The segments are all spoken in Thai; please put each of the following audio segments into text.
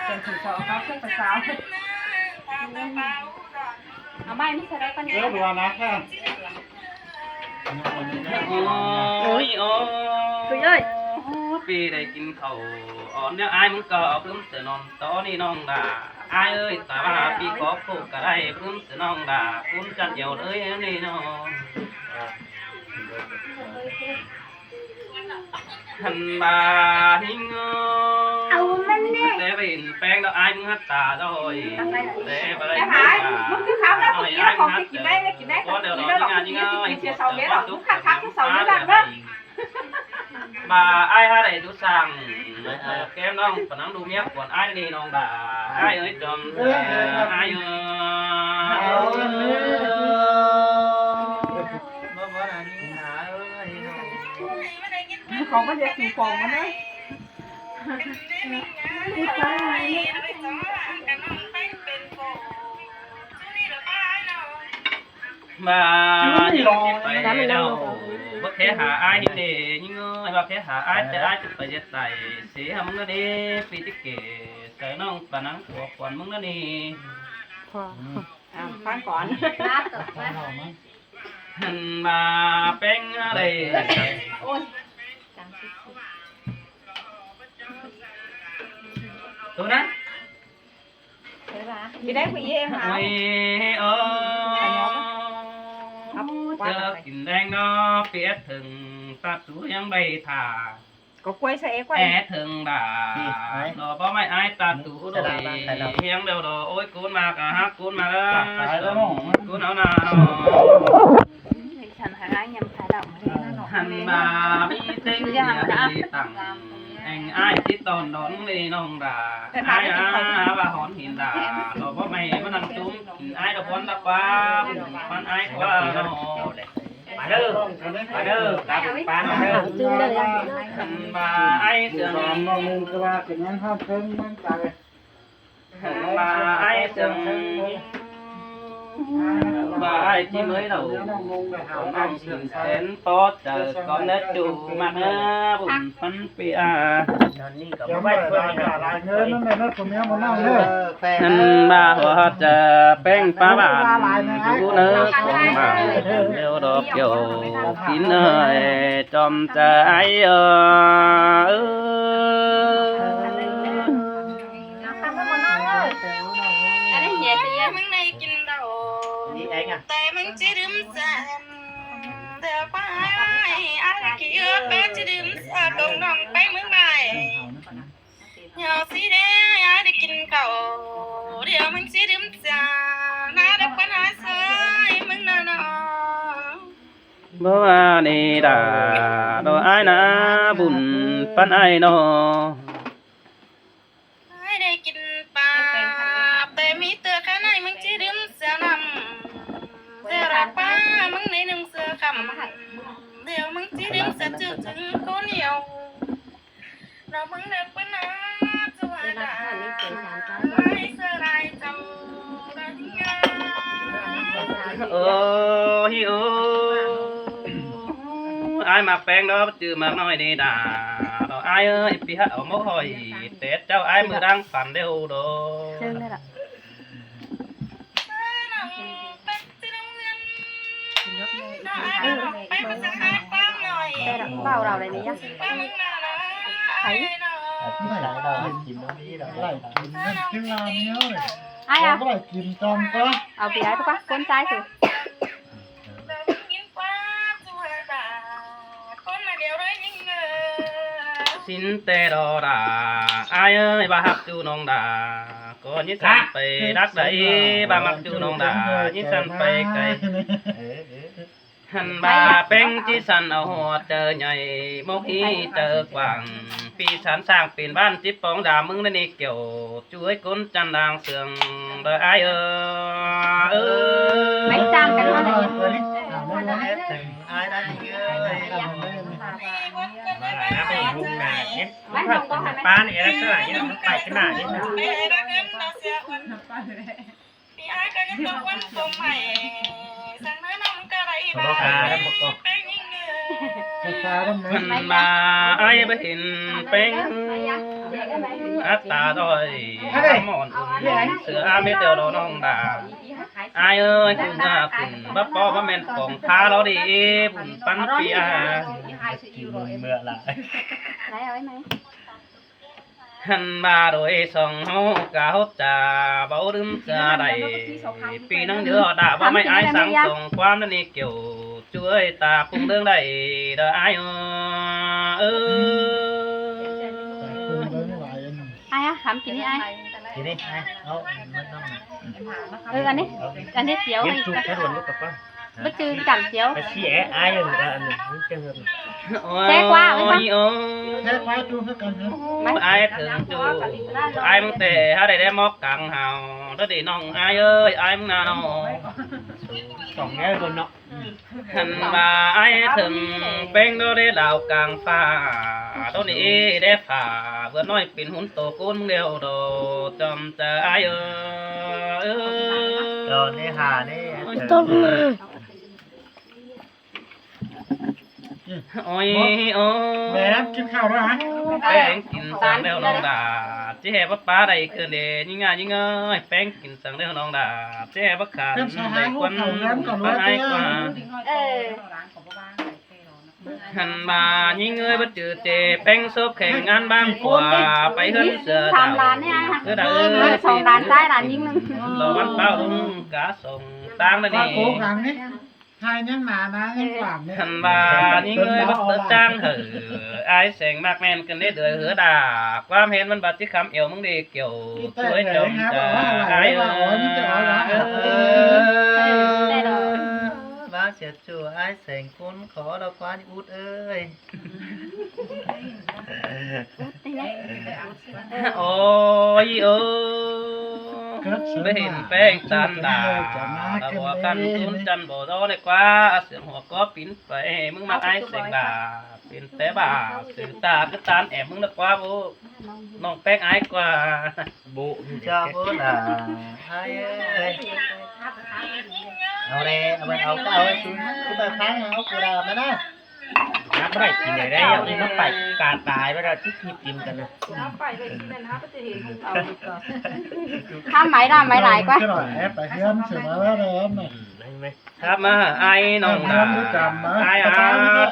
เป็นสีเขาเขาขึ้นประสาวเอาไม้นี่ใส่ได้ปะเนี่ย ดูนะแค่โอ้ยโอ้คือเอ้ยปีได้กินข้าวอ่อนเนี่ยอายมึงก็เอาพึ่งเสือนอนตอนนี้น้องด่าอายเอ้ยแต่ว่าปีขอพูดก็ได้พึ่งเสือน้องด่าคุณจัดเดี่ยวเลยนี่น้องหันบาหิงเอามันเนี่ยแต่เป็นแป้งแล้วอายมึงหัดตาจ้อยแต่ไปเลยมึงคือเขาแล้วมึงกินของกินได้เลยกินได้ก็เดี๋ยวเรางานยิ่งง่ายเสียเสาเนี้ยหรอทุกครั้งที่เสาเนี้ยแบบนั้นมาไอ้ฮะไหนดูสั่งแก้มน้องปนังดูเมียก่อนไอ้นี่น้องด่าไอ้เอ้ยจอมไอ้ของมันจะสีฟองมันเลยมายิ่งคิดไปแล้วว่าแค่หาไอ้นี่ยิ่งเงยว่าแค่หาไอ้แต่ไอ้จะไปจะใส่เสียมึงนั่นนี่ปีที่เก๋ใส่น้องปนังหัวก่อนมึงนั่นนี่พอฟังก่อนหันมาเป็นอะไรตัวนั้นกินได้ผู้หญิงหาเจอกินแดงเนาะเปียถึงตัดตัวยังใบถาก็กล้วยใส่กล้วยแอถึงด่าเนาะเพราะไม่อายตัดตัวโดยเฮียงเดียวโดโอ้ยกูนมากะฮักกูนมาแล้วกูนเอาหนาฉันหายยำขายดอกไม่ได้หรอกหันมามีเต็งเดียวตั้งแองไอ้ที่ตอนดอนเลยน้องด่าไอ้ว่าหอนหินด่าเราเพราะไม่มันนั่งจุ้มไอ้ดอกบอลตะปามันไอ้กว่าเรามาเด้อมาเด้อตาปานมาเด้อจึงเลยหันมาไอ้เสือมองมึงก็ว่าเป็นงั้นห้ามเพิ่มมันตายหันมาไอ้เสือbà ai chỉ mới đầu còn ông xin đến phó chờ con nết chủ mà nó bùn phân pia anh bà họ chờ beng phá bàn chú nước còn bà đều đọc kiểu kín ơi trong chờ aiแต่มึงจะดื่มแซมเดี๋ยวไปอะไรกี่เอื้อแป๊จะดื่มแซมลงน้องไปมึงไปเหาสีแดงอยากได้กินข้าวเดี๋ยวมึงจะดื่มแซมน่ารักปัญหาเสยมึงน่ะน้องบ่ว่านี่ด่าดอกอ้ายนะบุญปันอ้ายน้อให้ได้กินปลาแต่มีเตือข้างในมึงจะดื่มแซมนำเดี๋ยวรักป้ามึงในหนึ่งเสือคำเดี๋ยวมึงจีดึงเสร็จจึงคนเดียวเรามึงเด็กปนะจะว่าด่าไม่เสือไรเจ้าได้ไงฮิโอai mặc bèn đó chứ mặc nói đi đà ai ơi bị hao máu hồi tết cháu ai mới đang phản đều đồ bao đầu này nhá thấy ai à ở phía đấy quá con trai rồi xin tê đò đà ai ơi bà hấp chu nong đà có những sản phải đắc đấy bà mặc chu nong đà những sản phải cây hành bà beng chỉ sản ở hồ chờ nhảy mốc ý chờ quảng phi sản sang tiền ban tiếp bóng đà mưng lên đi kiểu chuối côn chăn đàng sườn đời ai mấy trăm cái đó này ai đã đi bán không có bán này là cái này nó phải cái này ai có những câu quan trọng mày sang nơi nông cái đấy bà ภาษาทำไม มันมาไอ้ไปเห็นแป้งอัตตาดอยหมอนเสืออาเม็ดเดียวเราน้องด่าไอ้เอ้ยคุณน่าคุณบ้าป้อบ้าแม่นของพาเราดีบุญปันปีอา เมื่อไร หันมาโดยสองเฮากะเฮาจ่าเบาดึมจะได้ปีนังเยอะด่าว่าไม่อายสังส่งความนั่นนี่เกี่ยวช่วยตาปุ่งเรื่องได้เด้ออายเออ คุณเมื่อไหร่ ไอ้อะทำกินนี่ไอ้ ทีนี้เอามันต้อง อันนี้เจียว ยื ไอ้ นจุกแค่ด่วนลูกกับป้า ไม่จืดจังเจียว ไปชี้แอ้ยังอันนึงนี่เจ้าเงิน แจ้กว่าไอ้ แค่ควายจูเท่ากันครับ ไอ้ถึงจูไอ้มึงแต่ถ้าได้มอกกังเฮาถ้าได้น้องไอ้เอ้ยไอ้มึงน่าน้อง สองแง่คนเนาะ หันมาไอ้ถึงเป็นโดได้ดาวกลางฟ้าตัวนี้ได้ผ่าเบื่อน้อยเป็นหุ่นโตกุ้นเดียวโดจำจะไอ้เออ นี่หานี่ โอ้ยโอ้ แม่กินข้าวแล้วฮะ แป้งกินสังแล้วน้องดาเจ๊ป้าป้าได้เกินเดยิ่งยิ่งแป้งกินสังแล้วน้องดาเจ๊ป้าขาดได้ควันป้าไอ้กว่าหันมายิ่งเอ้ยบ่จือเจแป้งซบแข่งงานบ้างกว่าไปเฮิรนเสือ 3 ล้านเนี่ย คือดา 2 ล้านซ้ายล้านยิงนึง รอวันเป้าลุงกะส่งตังนั่นนี่ โค้งหลังนี่ไทยยังหนานะยังกว่างเนี่ย หันมายิ่งเอ้ยบ่เติบจ้างเหอไอ้แสงมากแม่นกันได้เดือเหือดาความเห็นมันบัดที่คำเอวมึงดีเกี่ยวสวยจมจะไอ้บ้าเสียจั่วไอ้แสงคนขอเราควานอุดเอ้ยโอ้ยเออไม่เห็นแป้งจันดาเราบอกกันตุนจันบ่รอเลยกว่าเสียงหัวก็ปิ้นไปมึงมาไอ้แสงดาเป็นแต่บ่าสื่อตาก็ตานแอบมึงละกว่าบูน้องแป้งไอ้กว่าบุจ้าบูน่ะไอ้เอ้ยเอาเลยเอาไปเอาก็เอาไปซื้อคือแบบครั้งเอากูดามานะน้ำไม่ได้กินเลยได้ยังนี่มันไปกาตายไปแล้วที่คิดกินกันนะ ข้ามไม้ดำไม้หลายกว่า ไปเฮือนเสือมาแล้วเด้อครับมาไอ้น้องดาไอ้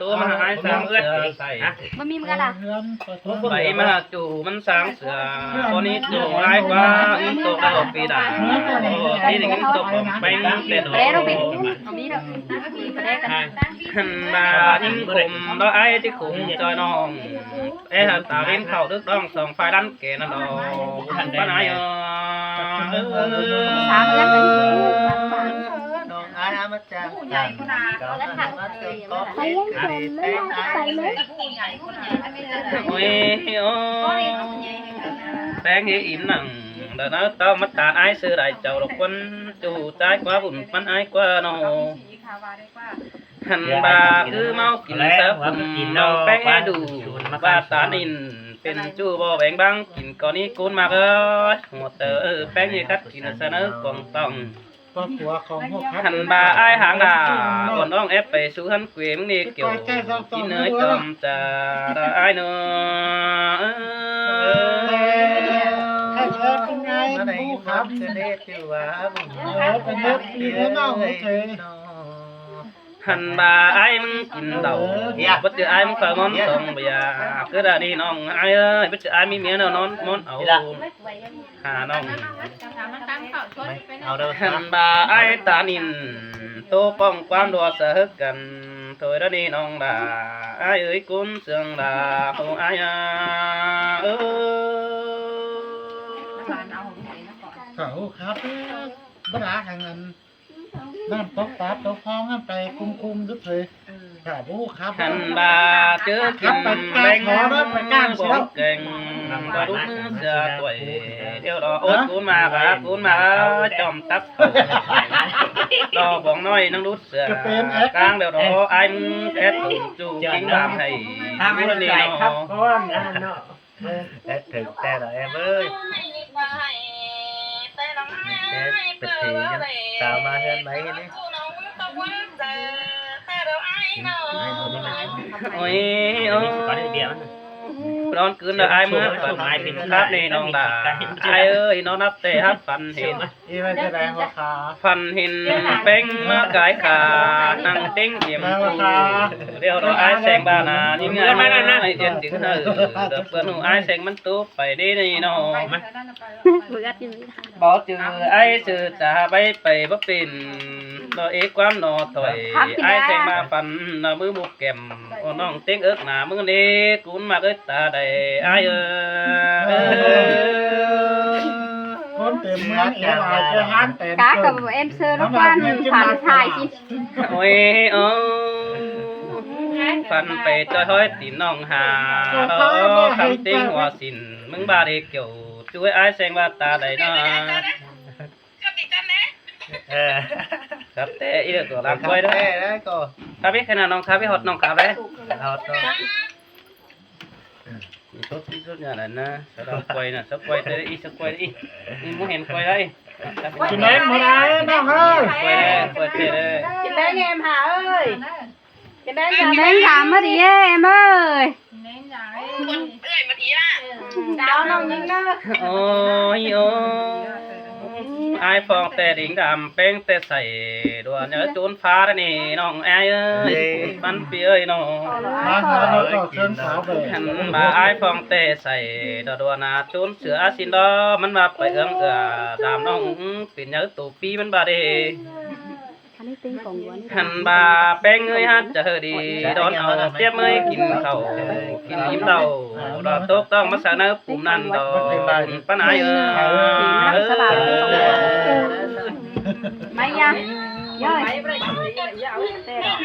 ตัวมาไอ้สามเสือใส่ มันมีเหมือนกันอ่ะ ไปมาจู่มันสามเสือคนนี้จู่ไอ้กว่าอินโตกระโดดปีดาที่หนึ่งอินโตกไปนั่งเตะโดด เด้เราปิดเอานี้เด้อเด้กัน หันมายิ่งขุมแล้วไอ้ที่ขุมจอยน้องเอ๊ะตาเล่นเข่าดึกต้องส่งไฟดันเกนดอป้าไหนช้างแล้วเป็นน้องไอ้มาจากกันก็มาเจอก็ไปเต้นไอ้เลยโอ้ยโอ้แป้งให้อิ่มหนังเดี๋ยวนะต้องมาตาไอ้ซื้อได้เจ้าหลอกคนจู่ใจกว่าบุญปันไอ้กว่าน้องหันบาคือเมากินเสิร์ฟน้องแป้งให้ดูบาตานินเป็นจู่บ่แบ่งบังกินก่อนนี้กูนมากเลยหัวเตอแป้งยี่คัดกินเสนอกองต้อง ก็ตัวของพวก หันบาไอ้หางดาก่อนน้องแอปไปสู่หันเกวมนี่เกี่ยวกินเนยจอมจะได้ไอ้เนอให้เชิญเป็นไงผู้ขับเป็นเด็ดอยู่ว่าเป็นเด็ดดีแน่นอนเฉย หันบาไอ้มึงกินเดาบัดเจอไอ้มึงฝากมอนส่งไปยาคือได้นี่น้องไอ้เอ้ยบัดเจอไอ้มีเมียเนาะนอนมอนเอาหาน้องหันบาไอ้ตานินโตป้องความดัวสะฮึกกันถอยได้นี่น้องดาไอ้เอ้ยกุนเสียงดาโอ้ไอ้เออ เขาครับบ้าแห่งนั้นน้ำตกตาตกคลองไปคุ้มๆทุกเลยค่ะผู้ครับ หันบาเจอกินแบงบอกเก่งบารุมือเสือตัวเดี๋ยวรอโอ๊ตกูมาครับกูมาจอมตับรอบอกน้อยนั่งรุดเสือกลางเดี๋ยวรอไอ้มึงแอดถึงจู่กินบามให้ทำอะไรครับก้อนเนาะแอดถึงแต่ละแอมเอ้ยแอดเป็นทีตามมาเฮือนไหนนี่ เราไอ้เนาะ โอ้ยโอ้ร้อนคืนละไอ้เมื่อฝันครับนี่น้องดาไอ้เอ้ยน้องนับแต่ฮับฝันเห็น อีไม่แสดงว่าขา ฝันเห็นแป้งเมื่อกายขานั่งเต้งเยี่ยมเดี๋ยวเราไอ้แสงบานายิ่งไงไอเดียนถึงเฮ้อเดี๋ยวเพื่อนหนูไอ้แสงมันตุ๊บไปได้นี่น้อง บอกจือไอ้จือจะไปบ่เป็นดอเอกความนอถอยไอ้แสงมาฟันนมือบุกแก้มโอ้น้องเต็งเอิกหน้ามือนี้กุนมาเอ้ยตาใดไอ้คนเต็มเมืองเอ๋ว่าจะห้างเต็ม cá cầm em sơ nó quan phản thai chi โอ้ยโอ้ฟันไปจอยห้อยตีน้องหาคำเต็งหัวสินมึงบาเด็กเกี่ยวช่วยไอ้แสงว่าตาใดน้อ ก็ติดกันนะ ครับแต่อีเด็กก็รักไว้ด้วย ได้ก็ ครับพี่ขนาดน้องครับพี่ฮอตน้องครับเลย เอาต่อ มีทุกที่สุดอย่างนั้นนะสะดอกไว้นะสักไว้ได้อีสักไว้ได้อีมึงเห็นไว้ได้ กินเล่นมาได้น้องเอ้ย ไว้ได้ไว้ได้ Trên đây nghe em Hà ơi Trên đây làm mất đi em ơi คนเอ้ยมาทีละ Đau nó nhưng đó โอ้ยโอ้ไอ้ฟองแต่ดิ่งดำเป้งแต่ใส่ดวนเนื้อจูนฟ้าได้นี่น้องไอ้เอ้ยมันเปียน้อง มาหาเราก็เครื่องสาวไป หันมาไอ้ฟองแต่ใส่ดวนนาจูนเสือสินดอมันมาไปเอื้องดามน้องเป็นเนื้อตูปีมันบาเด หันบาแป้งเงยฮัดจะเฮดีดอนเอาเทียบเมยกินข้าวกินอิ่มเต่าดอกตกต้องมาสานปุ่มนั่นดอกป้าไหนMày nha Rồi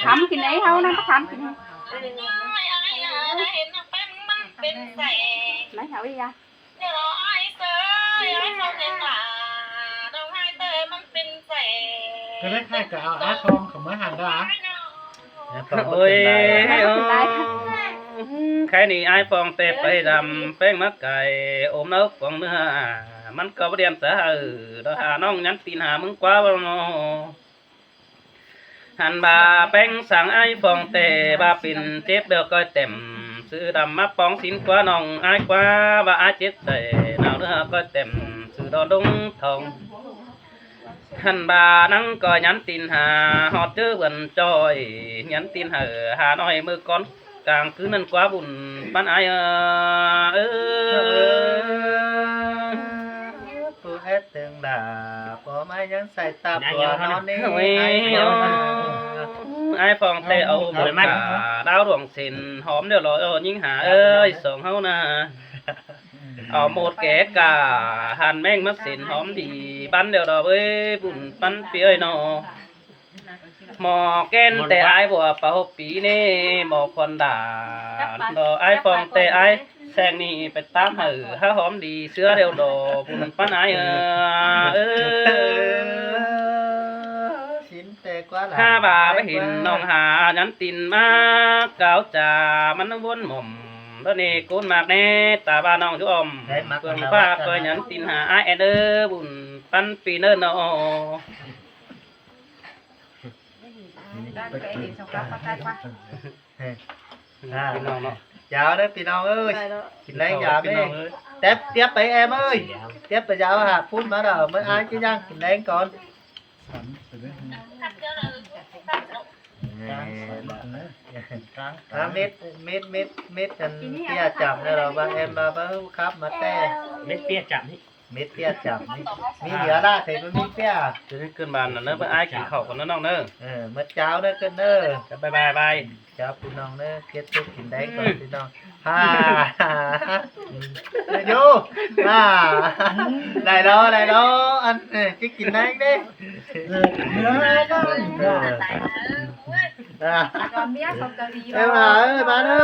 Thắm cái này không nó thắm cái này น้อยอะไรเห็นแป้งมันเป็นใส่ Lấy thảo đi ra เดี๋ยวเราไอ้เตยไอ้เราเห็นหล่ะเราไอ้เตยมันเป็นใส่ จะได้ค่ายกับเอาอาทองของมาหันได้ โอ้ยใครนี่ไอ้ฟองเตะไปดำแป้งมะไก่อมนกฟองเนื้อมันก็เรียนสะดอกหาน้องยันตีนหามึงกว่าบ่นอหันบาแป้งสั่งไอ้ฟองเตะบาปิ่นเจ็บเดือกก็เต็มซื้อดำมาปองสินกว่าน้องไอ้กว่าบาไอ้เจ็บใส่หนาวเนื้อก็เต็มซื้อดอกดงทองหันบานั่งก็ยันตีนหาหอดเจอเบิ่นจอยยันตีนหาน้อยมือก้อนกลางคืนนั้นกว่าบุญบ้านไอ้ผู้เฮ็ดตึงดาพอไม่ยังใส่ตาตัวนอนนี่ ไอ้ฟองเตะเอาหมดมาดาวดวงสินหอมเดี๋ยวรอยิงหาเอ้ยสองเฮานะเอาหมดแก่กาหันแม่งมักสินหอมดีปันเดี๋ยวรอเว้ยบุญปันเปียนอหมอแก้นแต่ไอ้บัวเป่าปีนี่หมอคนด่าดอไอ้ฟองแต่ไอ้แซงนี่ไปตามหือถ้าหอมดีเสื้อเดียวดอบุญปันไอ้ถ้าบาไปเห็นน้องหายันตินมาเก่าจ่ามันต้องวนหม่อมแล้วนี่กูนมากแน่ตาบ้าน้องจุอมเพื่อนป้าเคยยันตินหาไอเดอร์บุญปันปีเนอร์นอchào đấy pì non ơi chị lấy giờ đi tiếp tiếpไปem ơi tiếp bây giờ hạt phun mà đâu mới ai chứ răng chị lấy con mít mít mít mít anh tia chậm đây rồi ba em ba khắp mặt te mít tia chậm mít tia chậm mít giờ ra thì mít tia จะได้ขึ้นบ้านน่ะเนอะไปไอ้กินข้าวกันนะน้องเนอะ mất cháo đấy cân ơ บายบายบาย cháo pì non đấy kết thúc chuyện đấy còn pì non ha vô này đó anh cái chuyện đấy đi còn biết không cần gì em ơi bạn ơi